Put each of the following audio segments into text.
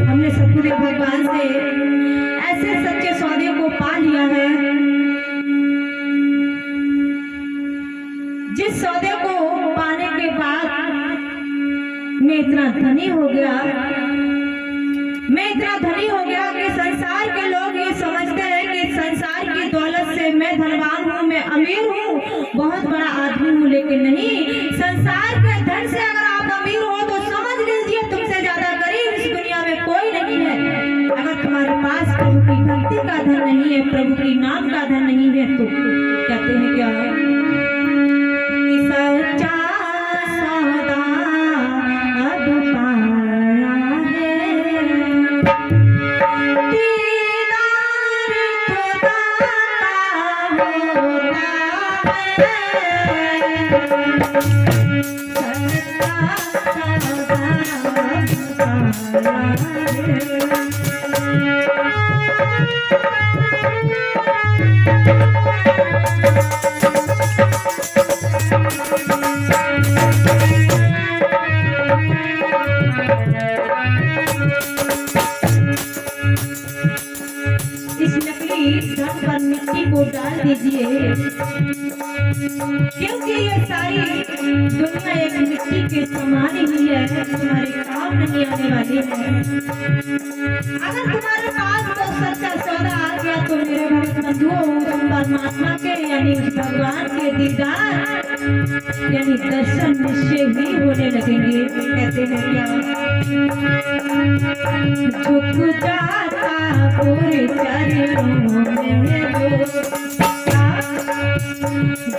हमने सतगुरु भगवान से ऐसे सच्चे सौदे को पा लिया है, जिस सौदे को पाने के बाद मैं इतना धनी हो गया, कि संसार के लोग ये समझते हैं कि संसार की दौलत से मैं धनवान हूँ, मैं अमीर हूँ, बहुत बड़ा आदमी हूँ। लेकिन नहीं, संसार के धन से अगर आप अमीर हो तो समझ लीजिए तुमसे ज्यादा गरीब इस दुनिया में कोई नहीं है। अगर तुम्हारे पास प्रभु की भक्ति का धन नहीं है, प्रभु की नाम का धन नहीं है, तो कहते हैं क्या, सच्चा सौदा अब पाया है, दीदार खुदा का होता है, सच्चा सौदा अब पाया इस नकली धन पर मिट्टी को डाल दीजिए, क्योंकि ये सारी दुनिया एक मिट्टी के समान ही है, तुम्हारे काम नहीं आने वाली है। अगर तुम्हारे पास तो सच्चा सौदा आ गया तो मेरे भक्त बंधुओं, तुम परमात्मा के यानी भगवान के दीदार यानी दर्शन निश्चय ही होने लगेंगे। कहते हैं क्या, झुक जाता पूरे चरणों में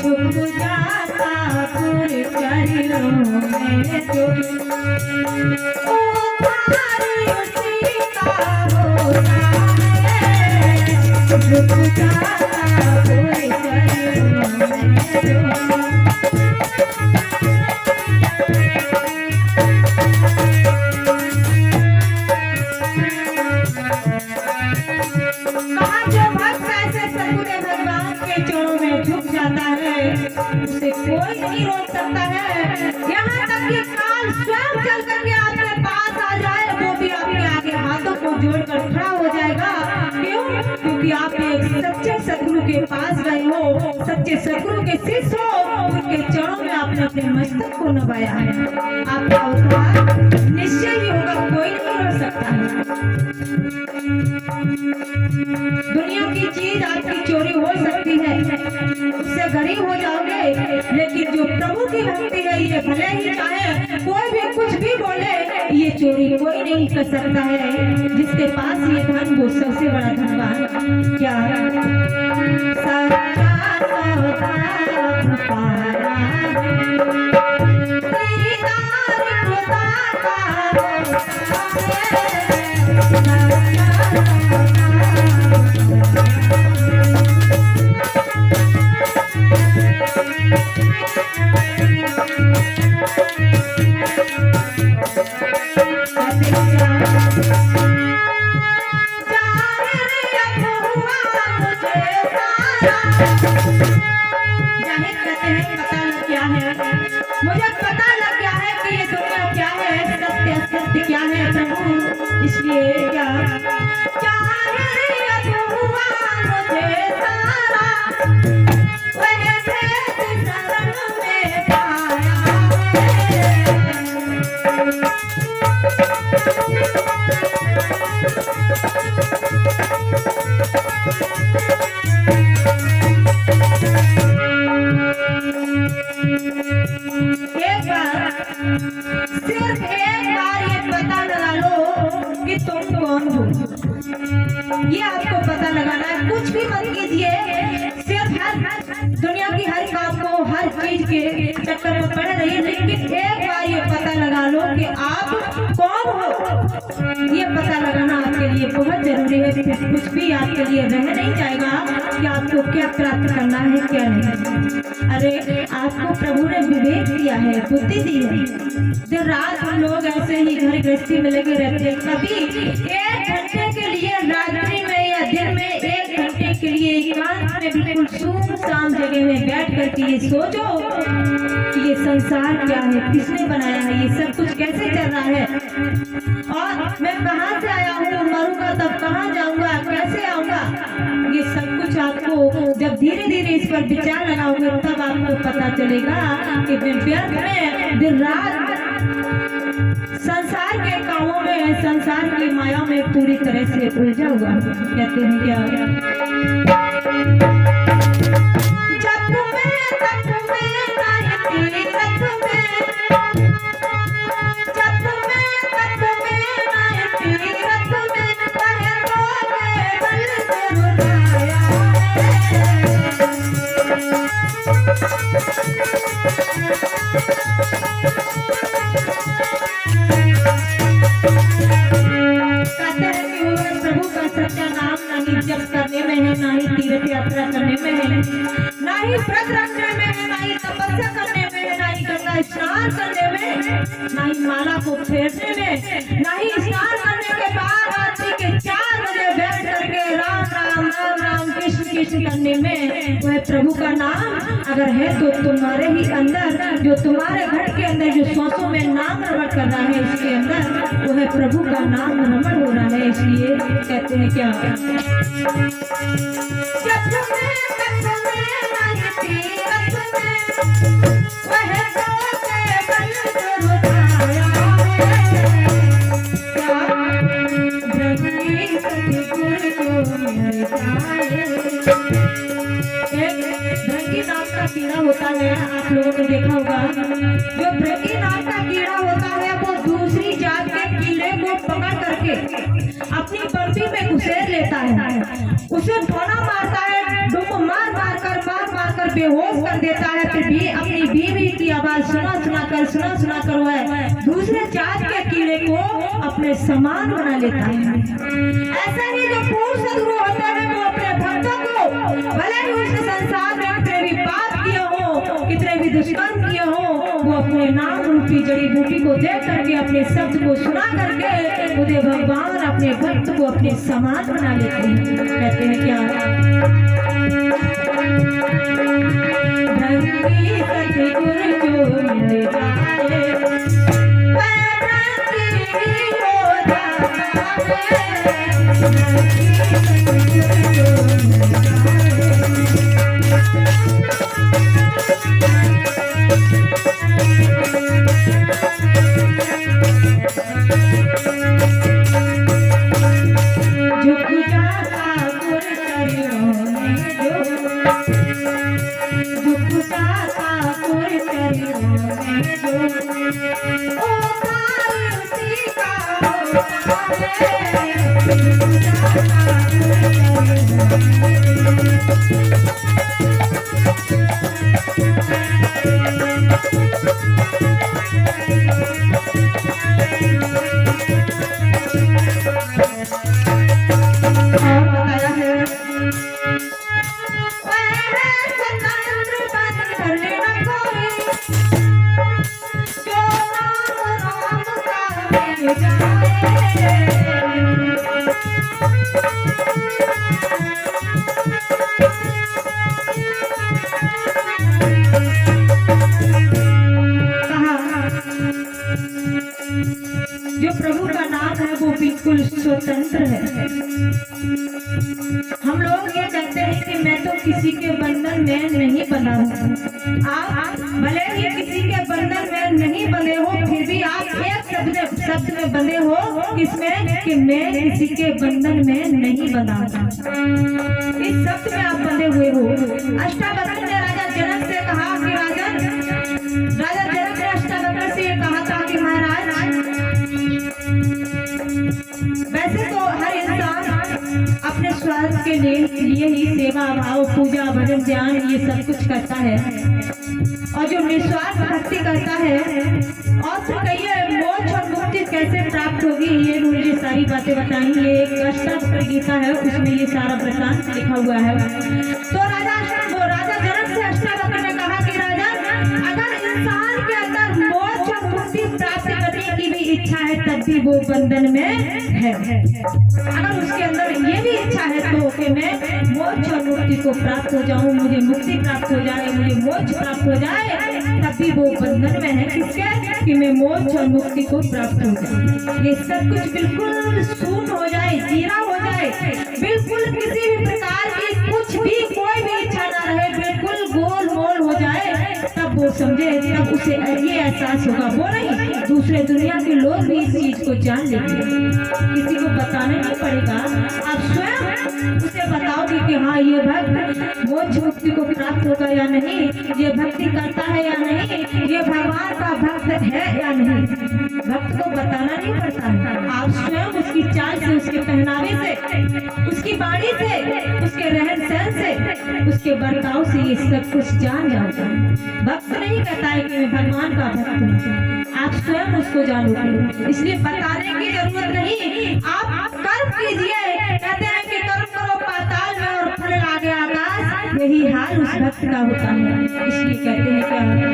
झुक जाता पूरे चरणों में उसी का होता है, झुक जाता पूरे चरणों में उसे कोई नहीं रोक सकता है। यहाँ तक कि काल स्वयं चल करके आपके पास आ जाए, वो भी आपके आगे हाथों को जोड़कर खड़ा हो जाएगा। क्यों? क्योंकि आप एक सच्चे सतगुरु के पास गए हो, सच्चे सतगुरु के शिष्य हो, उनके चरणों में आपने अपने मस्तक को नवाया है। आपका उद्धार निश्चय ही होगा, कोई नहीं रोक सकता है। दुनिया की चीज आपकी चोरी हो सकती है, उससे गरीब हो जाओगे, लेकिन जो प्रभु की भक्ति है, ये भले ही चाहे कोई भी कुछ भी बोले, ये चोरी कोई नहीं कर सकता है। जिसके पास ये धन वो सबसे बड़ा धनवान। क्या सच्चा सौदा पाया है, दीदार खुदा का होता है, मुझे पता लग गया है कि ये दुनिया क्या है, सत्य सत्य क्या है प्रभु। इसलिए क्या हुआ मुझे सारा, वह भेद शरण में पाया सिर्फ एक बार ये पता लगा लो कि तुम कौन हो। ये आपको पता लगाना है, कुछ भी मत कीजिए, सिर्फ दुनिया की हर काम को, हर चीज के चक्कर में पड़े रहिए, लेकिन एक बार ये पता लगा लो कि आप कौन हो। ये पता लगाना आपके लिए बहुत जरूरी है, फिर कुछ भी आपके लिए रह नहीं जाएगा कि आपको क्या प्राप्त करना है क्या नहीं। अरे आपको प्रभु ने विवेक दिया है, बुद्धि दी है। दिन रात हम लोग ऐसे ही घर गृहस्थी में लगे रहते हैं, कभी 1 घंटे के लिए रात्रि में या दिन में 1 घंटे के लिए एकांत में भी बिल्कुल सुनसान जगह में बैठ करके ये सोचो कि ये संसार क्या है, किसने बनाया है, ये सब कुछ कैसे चल रहा है, और मैं कहाँ से आया हूँ, मरूंगा तब कहाँ जाऊंगा, कैसे आऊंगा। ये सब कुछ आपको जब धीरे धीरे इस पर विचार लगाओगे तब आपको पता चलेगा कि व्यर्थ में दिन रात संसार के कामों में, संसार की माया में पूरी तरह से उलझा हुआ। कहते हैं क्या, जब तुम्हें तब तुम्हें नहीं तीरथ में, जब तुम्हें तब तुम्हें नहीं तीरथ में, कहे तो केवल गुरुदाया जप करने में है, ना ही तीर्थ यात्रा करने में है, ना ही व्रत रखने में है, ना ही तपस्या करने में है, ना ही गंगा स्नान करने में, ना ही माला को फेरने में, ना ही स्नान करने के बाद रात्रि के 4 बजे बैठ करके राम राम राम राम कृष्ण कृष्ण करने में। वह प्रभु का नाम अगर है तो तुम्हारे ही अंदर, जो तुम्हारे घर के अंदर जो सांसों में नाम रमण कर रहा है, इसके अंदर वो है प्रभु का नाम रमण हो रहा है। इसलिए कहते हैं क्या, जब तुम्हें तब तुम्हें नहीं तीरथ में, वह तो केवल गुरुदाया क्या ब्रह्मी सतगुरु को मिल जाए। भृंगी नाम का कीड़ा होता है, आप लोगों ने देखा होगा, जो भृंगी नाम का कीड़ा होता है वो दूसरी जात के कीड़े को पकड़ करके अपनी बर्फी में घुसेड़ लेता है, उसे ठोना मारता है, डुम मार मार कर बेहोश कर देता है, फिर भी अपनी बीवी की आवाज सुना सुना कर वह दूसरे जात के कीड़े को अपने समान बना लेता है। ऐसा ही जो पूर्ण सदगुरु होते हैं वो अपने भक्तों को भले ही उसने संसार में कितने भी पाप किए हो, कितने भी दुष्कर्म किए हो, वो अपने नाम रूपी जड़ी बूटी को देख करके, अपने शब्द को सुना करके उन्हें भगवान अपने भक्त को अपने समान बना लेते हैं। कहते हैं क्या, भक्ति सतगुरु को मिल जाए, जो प्रभु का नाम है वो बिल्कुल स्वतंत्र है। हम लोग ये कहते हैं कि मैं तो किसी के बंधन में नहीं बंधा हूँ। आप भले ही किसी के बंधन में नहीं बंधे हो, फिर भी आप एक शब्द में बंधे हो, इसमें कि मैं किसी के बंधन में नहीं बंधा हूँ। इस शब्द में आप बंधे हुए हो। अष्टावक्र ने राजा जनक से कहा कि राजा जनक ने अष्टावक्र से कहा था कि महाराज, वैसे तो हर इंसान अपने स्वार्थ के लिए ही सेवा भाव पूजा भजन ध्यान ये सब कुछ करता है, और जो निस्वार्थ भक्ति करता है, और तो कहिए मोक्ष और मुक्ति कैसे प्राप्त होगी, ये मुझे सारी बातें बताई। ये एक अष्टावक्र गीता है, उसमें ये सारा वृत्तांत लिखा हुआ है। तो राजा जनक से अष्टावक्र ने कहा कि राजा, अगर इंसान के अंदर मोक्ष और मुक्ति प्राप्त करने की भी इच्छा है तब भी वो बंधन में है। अगर उसके अंदर ये भी इच्छा है तो कि मैं मोक्ष और मुक्ति को प्राप्त हो जाऊं, मुझे मुक्ति प्राप्त हो जाए, मुझे मोक्ष प्राप्त हो जाए, तब भी वो बंधन में है किसके कि मैं मोक्ष और मुक्ति को प्राप्त हो जाऊं। ये सब कुछ बिल्कुल शून्य हो जाए, जीरा हो जाए, बिल्कुल किसी भी प्रकार की कुछ भी कोई भी इच्छा ना रहे, बिल्कुल गोल मोल हो जाए, तब वो समझे, तब उसे ये एहसास होगा। वो नहीं, दूसरे दुनिया के लोग भी इस चीज को जान लेंगे, किसी को बताना नहीं पड़ेगा। आप स्वयं उसे बताओगे कि हाँ ये भक्त मोक्ष मुक्ति को प्राप्त होगा या नहीं, ये भक्ति करता है या नहीं, ये भगवान का भक्त है या नहीं, भक्त को बताना नहीं पड़ता है। आप स्वयं उसकी चाल से, उसके पहनावे से, उसकी वाणी से, उसके रहन सहन से, उसके बर्ताव से ये सब कुछ जान जाओगे। भक्त नहीं कहता है कि मैं भगवान का भक्त हूँ, आप स्वयं उसको जानोगे, इसलिए बताने की जरूरत नहीं। आप कर्म कीजिए, कहते हैं कि कर्म करो पाताल में और फल लागे आकाश, यही हाल उस भक्त का होता है। इसलिए कहते हैं क्या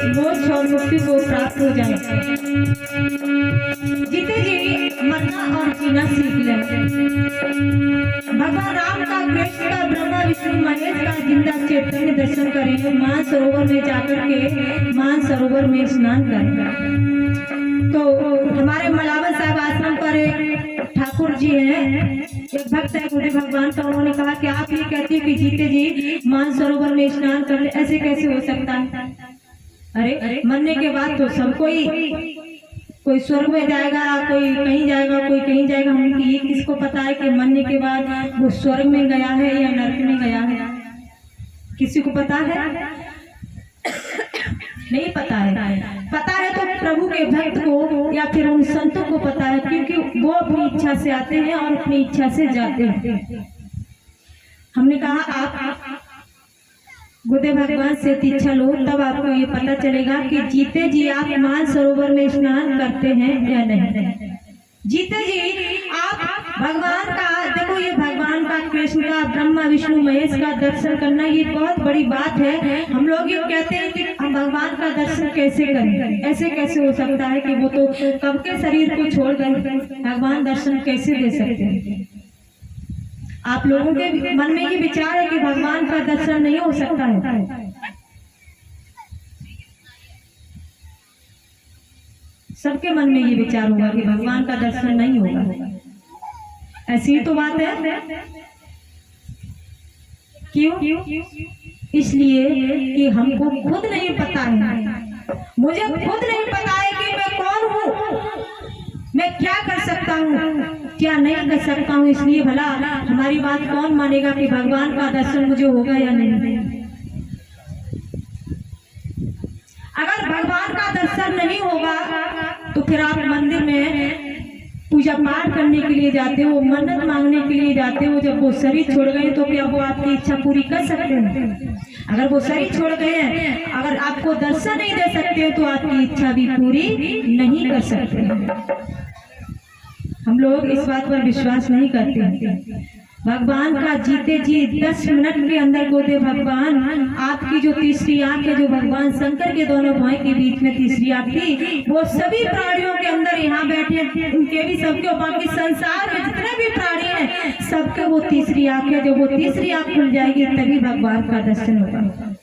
मोक्ष और मुक्ति को प्राप्त हो जाए। जीते जी मरना और जीना सीख लें। भगवान राम का, कृष्ण का, ब्रह्मा विष्णु महेश का जिंदा चैतन्य दर्शन करेंगे, मानसरोवर में जाकर के मानसरोवर में स्नान करेंगे। तो हमारे मलावर साहब आश्रम पर एक ठाकुर जी हैं, एक भक्त है गुरु भगवान का, उन्होंने कहा कि आप ये कहते हैं कि जीते जी मानसरोवर में स्नान कर ले, ऐसे कैसे हो सकता है? अरे मरने के बाद तो सब कोई स्वर्ग में जाएगा, कोई कहीं जाएगा, कोई कहीं जाएगा। हम ये किसको पता है कि मरने के बाद वो स्वर्ग में गया है या नरक में गया है? किसी को पता है? नहीं पता है। पता है तो प्रभु के भक्त को या फिर उन संतों को पता है, क्योंकि वो अपनी इच्छा से आते हैं और अपनी इच्छा से जाते हैं। हमने कहा आप गुरुदेव भगवान से दीक्षा लो, तब आपको ये पता चलेगा कि जीते जी आप मानसरोवर में स्नान करते हैं या नहीं। जीते जी आप भगवान का, देखो ये भगवान का, कृष्ण का, ब्रह्मा विष्णु महेश का दर्शन करना ये बहुत बड़ी बात है। हम लोग ये कहते हैं कि हम भगवान का दर्शन कैसे करें, ऐसे कैसे हो सकता है कि वो तो कब के शरीर को छोड़ गए, भगवान दर्शन कैसे दे सकते हैं? आप लोगों के मन में ये विचार है कि भगवान का दर्शन नहीं हो सकता है। सबके मन में ये विचार होगा कि भगवान का दर्शन नहीं होगा। ऐसी ही तो बात है। क्यों? इसलिए कि हमको खुद नहीं पता है, मुझे खुद नहीं पता है कि मैं कौन हूँ, मैं क्या कर सकता हूँ, क्या नहीं कर सकता हूँ। इसलिए भला हमारी बात कौन मानेगा कि भगवान का दर्शन मुझे होगा या नहीं? अगर भगवान का दर्शन नहीं होगा तो फिर आप मंदिर में पूजा पाठ करने के लिए जाते हो, मन्नत मांगने के लिए जाते हो, जब वो शरीर छोड़ गए तो क्या वो आपकी इच्छा पूरी कर सकते हैं? अगर वो शरीर छोड़ गए हैं, अगर आपको दर्शन नहीं दे सकते तो आपकी इच्छा भी पूरी नहीं कर सकते। हम लोग इस बात पर विश्वास नहीं करते। भगवान का जीते जी 10 मिनट के अंदर गोदे भगवान आपकी जो तीसरी आंख है, जो भगवान शंकर के दोनों भाई के बीच में तीसरी आंख थी, वो सभी प्राणियों के अंदर यहाँ बैठे उनके भी सबके, बाकी संसार में जितने भी प्राणी हैं सबके वो तीसरी आंख है। जो वो तीसरी आंख खुल जाएगी तभी भगवान का दर्शन होगा।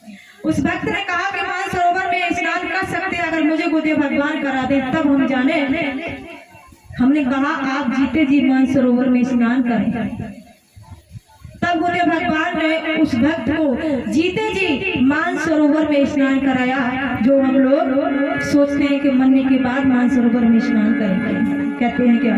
उस भक्त ने कहा कि मानसरोवर में स्नान कर सकते, अगर मुझे गोदे भगवान करा दे तब हम जाने। हमने कहा आप जीते जी मानसरोवर में स्नान करें। तब गोदे भगवान ने उस भक्त को जीते जी मानसरोवर में स्नान कराया। जो हम लोग सोचते हैं कि मरने के बाद मानसरोवर में स्नान करेंगे, कहते हैं क्या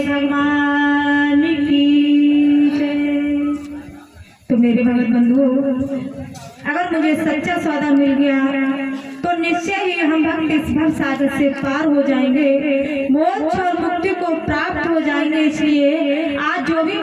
भगवान की जय। तो मेरे भगत बंधु, अगर मुझे सच्चा सौदा मिल गया तो निश्चय ही हम भक्त इस भव सागर से पार हो जाएंगे, मोक्ष और मुक्ति को प्राप्त हो जाएंगे। इसलिए आज जो भी